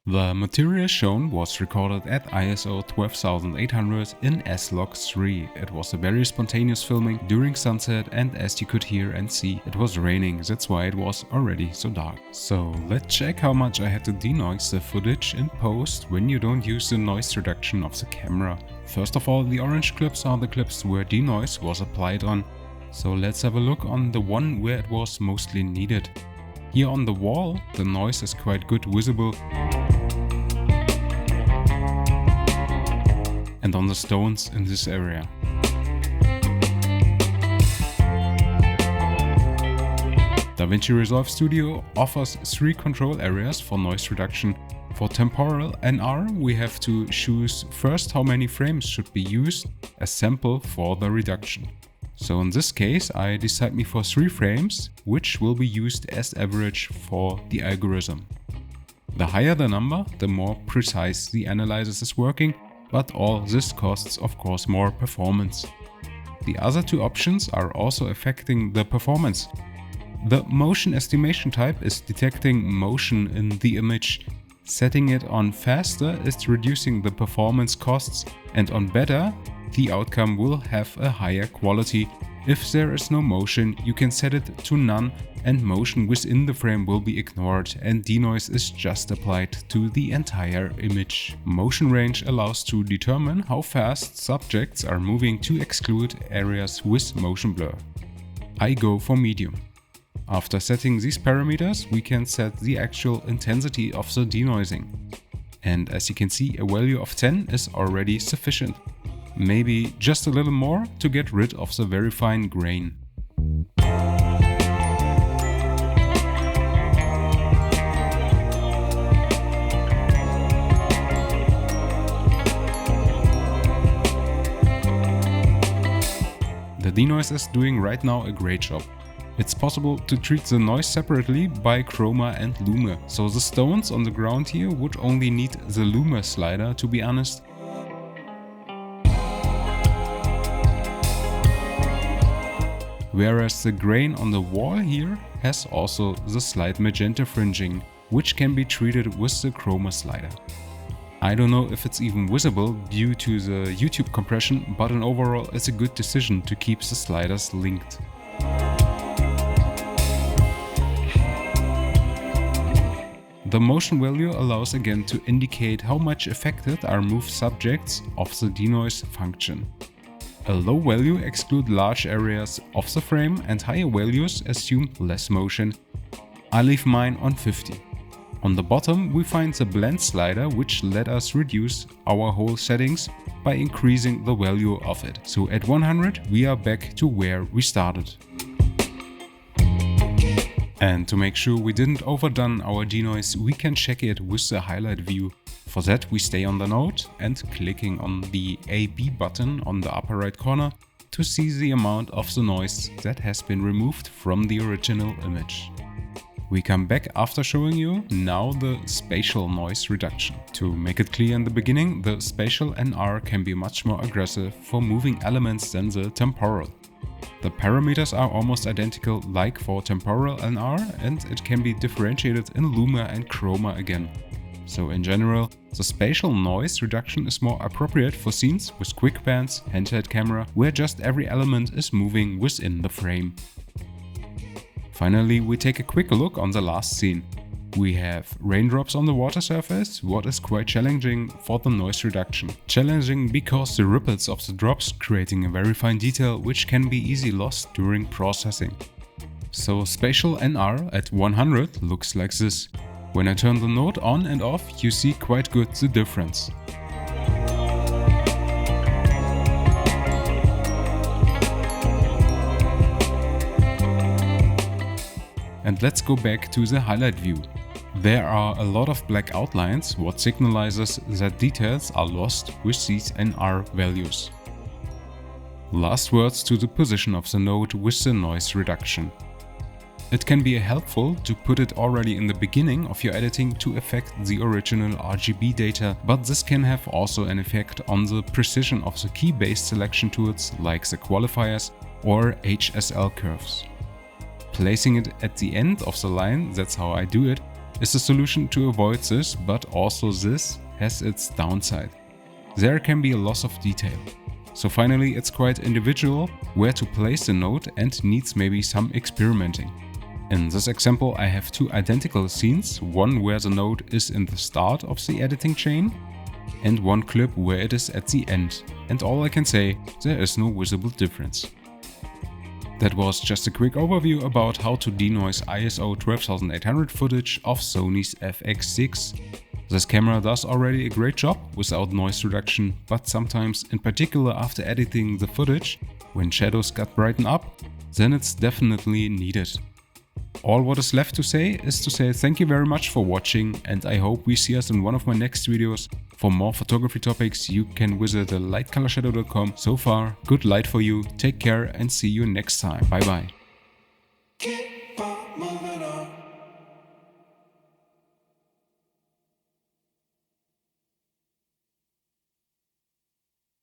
The material shown was recorded at ISO 12800 in S-Log3. It was a very spontaneous filming during sunset, and as you could hear and see, it was raining, that's why it was already so dark. So let's check how much I had to denoise the footage in post when you don't use the noise reduction of the camera. First of all, the orange clips are the clips where denoise was applied on. So let's have a look on the one where it was mostly needed. Here on the wall, the noise is quite good visible. And on the stones in this area. DaVinci Resolve Studio offers 3 control areas for noise reduction. For temporal NR, we have to choose first how many frames should be used as sample for the reduction. So in this case, I decide me for 3 frames, which will be used as average for the algorithm. The higher the number, the more precise the analysis is working, but all this costs of course more performance. The other 2 options are also affecting the performance. The motion estimation type is detecting motion in the image. Setting it on faster is reducing the performance costs, and on better, the outcome will have a higher quality. If there is no motion, you can set it to none and motion within the frame will be ignored and denoise is just applied to the entire image. Motion range allows to determine how fast subjects are moving to exclude areas with motion blur. I go for medium. After setting these parameters, we can set the actual intensity of the denoising. And as you can see, a value of 10 is already sufficient. Maybe just a little more to get rid of the very fine grain. The denoise is doing right now a great job. It's possible to treat the noise separately by chroma and lume, so the stones on the ground here would only need the lume slider, to be honest. Whereas the grain on the wall here has also the slight magenta fringing, which can be treated with the chroma slider. I don't know if it's even visible due to the YouTube compression, but in overall it's a good decision to keep the sliders linked. The motion value allows again to indicate how much affected are moved subjects of the denoise function. A low value excludes large areas of the frame and higher values assume less motion. I leave mine on 50. On the bottom we find the blend slider, which let us reduce our whole settings by increasing the value of it. So at 100 we are back to where we started. And to make sure we didn't overdone our denoise, we can check it with the highlight view. For that we stay on the node and clicking on the AB button on the upper right corner to see the amount of the noise that has been removed from the original image. We come back after showing you now the spatial noise reduction. To make it clear in the beginning, the spatial NR can be much more aggressive for moving elements than the temporal. The parameters are almost identical like for temporal NR, and it can be differentiated in lume and chroma again. So in general, the spatial noise reduction is more appropriate for scenes with quick pans, handheld camera, where just every element is moving within the frame. Finally, we take a quick look on the last scene. We have raindrops on the water surface, what is quite challenging for the noise reduction. Challenging because the ripples of the drops creating a very fine detail which can be easily lost during processing. So spatial NR at 100 looks like this. When I turn the node on and off, you see quite good the difference. And let's go back to the highlight view. There are a lot of black outlines, what signalizes that details are lost with these NR values. Last words to the position of the node with the noise reduction. It can be helpful to put it already in the beginning of your editing to affect the original RGB data, but this can have also an effect on the precision of the key-based selection tools like the qualifiers or HSL curves. Placing it at the end of the line, that's how I do it, is a solution to avoid this, but also this has its downside. There can be a loss of detail. So finally, it's quite individual where to place the node and needs maybe some experimenting. In this example, I have two identical scenes, one where the node is in the start of the editing chain and one clip where it is at the end. And all I can say, there is no visible difference. That was just a quick overview about how to denoise ISO 12800 footage of Sony's FX6. This camera does already a great job without noise reduction, but sometimes, in particular after editing the footage, when shadows got brightened up, then it's definitely needed. All what is left to say is to say thank you very much for watching, and I hope we see us in one of my next videos. For more photography topics you can visit Lightcolorshadow.com. So far, good light for you, take care and see you next time. Bye bye. Keep on moving on.